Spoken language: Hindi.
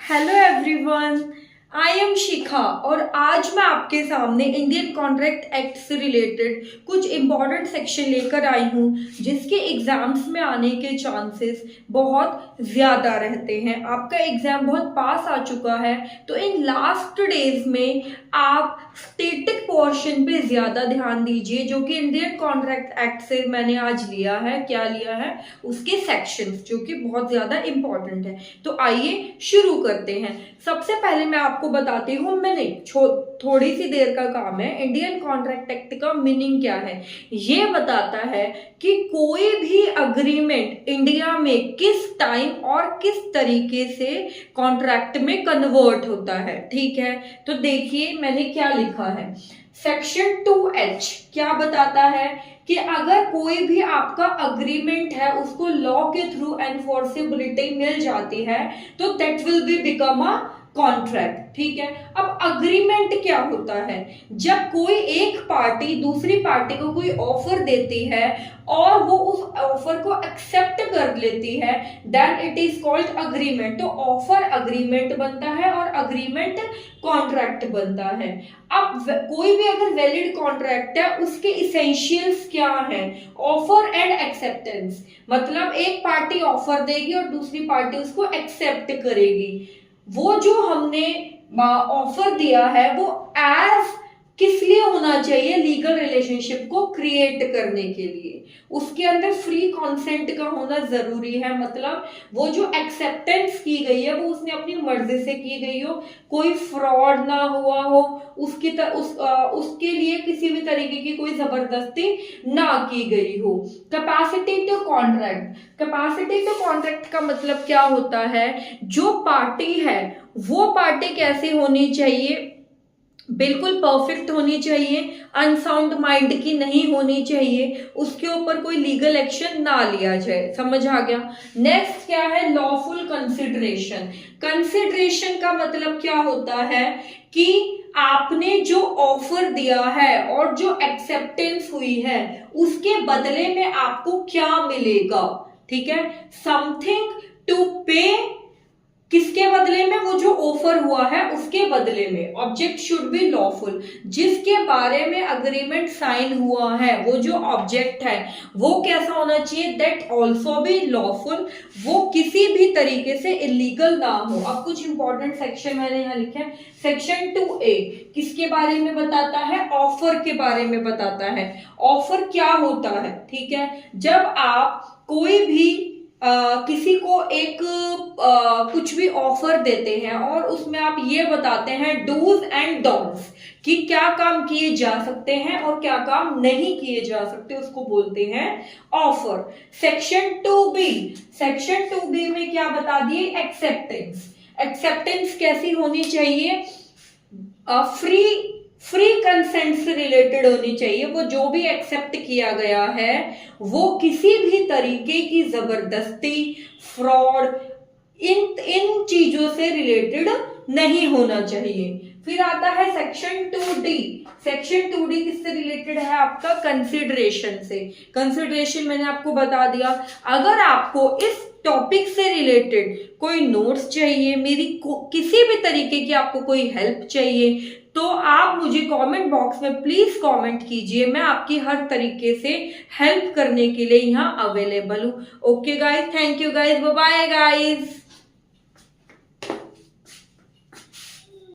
हेलो एवरीवन, आई एम शिखा और आज मैं आपके सामने इंडियन कॉन्ट्रैक्ट एक्ट से रिलेटेड कुछ इम्पॉर्टेंट सेक्शन लेकर आई हूँ जिसके एग्जाम्स में आने के चांसेस बहुत ज़्यादा रहते हैं। आपका एग्जाम बहुत पास आ चुका है तो इन लास्ट डेज में आप स्टेटिक पोर्शन पे ज़्यादा ध्यान दीजिए, जो कि इंडियन कॉन्ट्रैक्ट एक्ट से मैंने आज लिया है। क्या लिया है? उसके सेक्शंस, जो कि बहुत ज़्यादा इम्पॉर्टेंट है। तो आइए शुरू करते हैं। सबसे पहले मैं आपको बताती हूँ थोड़ी सी देर का काम है। इंडियन कॉन्ट्रैक्ट एक्ट का मीनिंग क्या है? ये बताता है कि कोई भी अग्रीमेंट इंडिया में किस टाइम और किस तरीके से कॉन्ट्रैक्ट में कन्वर्ट होता है। ठीक है, तो देखिए मैंने क्या लिखा है। सेक्शन 2H क्या बताता है कि अगर कोई भी आपका अग्रीमेंट है उसको लॉ के थ्रू एनफोर्सेबिलिटी मिल जाती है तो that will be become a contract. ठीक है, अब अग्रीमेंट क्या होता है? जब कोई एक पार्टी दूसरी पार्टी को कोई ऑफर देती है और वो उस ऑफर को एक्सेप्ट कर लेती है, then it is called agreement. तो ऑफर अग्रीमेंट बनता है और अग्रीमेंट कॉन्ट्रैक्ट बनता है। अब कोई भी अगर वैलिड कॉन्ट्रैक्ट है उसके इसेंशियल्स क्या हैं? ऑफर एंड एक्सेप्टेंस, मतलब एक पार्टी ऑफर देगी और दूसरी पार्टी उसको एक्सेप्ट करेगी। वो जो हमने ऑफर दिया है वो एज किस लिए होना चाहिए? लीगल रिलेशनशिप को क्रिएट करने के लिए। उसके अंदर फ्री कंसेंट का होना जरूरी है, मतलब वो जो एक्सेप्टेंस की गई है वो उसने अपनी मर्जी से की गई हो, कोई फ्रॉड ना हुआ हो, उसके लिए किसी भी तरीके की कोई जबरदस्ती ना की गई हो। Capacity to contract, capacity to contract का मतलब क्या होता है? जो पार्टी है वो पार्टी कैसी होनी चाहिए? बिल्कुल परफेक्ट होनी चाहिए, अनसाउंड माइंड की नहीं होनी चाहिए, उसके ऊपर कोई लीगल एक्शन ना लिया जाए। समझ आ गया? नेक्स्ट क्या है? Lawful consideration. कंसिडरेशन का मतलब क्या होता है कि आपने जो ऑफर दिया है और जो एक्सेप्टेंस हुई है उसके बदले में आपको क्या मिलेगा। ठीक है, समथिंग टू पे, किसके बदले में? वो जो ऑफर हुआ है उसके बदले में। ऑब्जेक्ट शुड बी लॉफुल, जिसके बारे में अग्रीमेंट साइन हुआ है वो जो ऑब्जेक्ट है वो कैसा होना चाहिए? दैट ऑल्सो बी लॉफुल, वो किसी भी तरीके से इलीगल ना हो। अब कुछ इंपॉर्टेंट सेक्शन मैंने यहाँ लिखे हैं। सेक्शन 2A किसके बारे में बताता है? ऑफर के बारे में बताता है। ऑफर क्या होता है? ठीक है, जब आप कोई भी किसी को एक कुछ भी ऑफर देते हैं और उसमें आप ये बताते हैं डूज एंड डोंट्स कि क्या काम किए जा सकते हैं और क्या काम नहीं किए जा सकते, उसको बोलते हैं offer. Section 2B, section 2B में क्या बता दिए? एक्सेप्टेंस। एक्सेप्टेंस कैसी होनी चाहिए? फ्री कंसेंट से रिलेटेड होनी चाहिए। वो जो भी एक्सेप्ट किया गया है वो किसी भी तरीके की जबरदस्ती, फ्रॉड, इन चीजों से रिलेटेड नहीं होना चाहिए। फिर आता है सेक्शन 2D। सेक्शन 2D किससे रिलेटेड है? आपका कंसिडरेशन से। कंसिडरेशन मैंने आपको बता दिया। अगर आपको इस टॉपिक से रिलेटेड कोई नोट्स चाहिए, किसी भी तरीके की आपको कोई हेल्प चाहिए तो आप मुझे कमेंट बॉक्स में प्लीज कमेंट कीजिए। मैं आपकी हर तरीके से हेल्प करने के लिए यहाँ अवेलेबल हूँ। Okay guys, thank you guys, bye bye guys.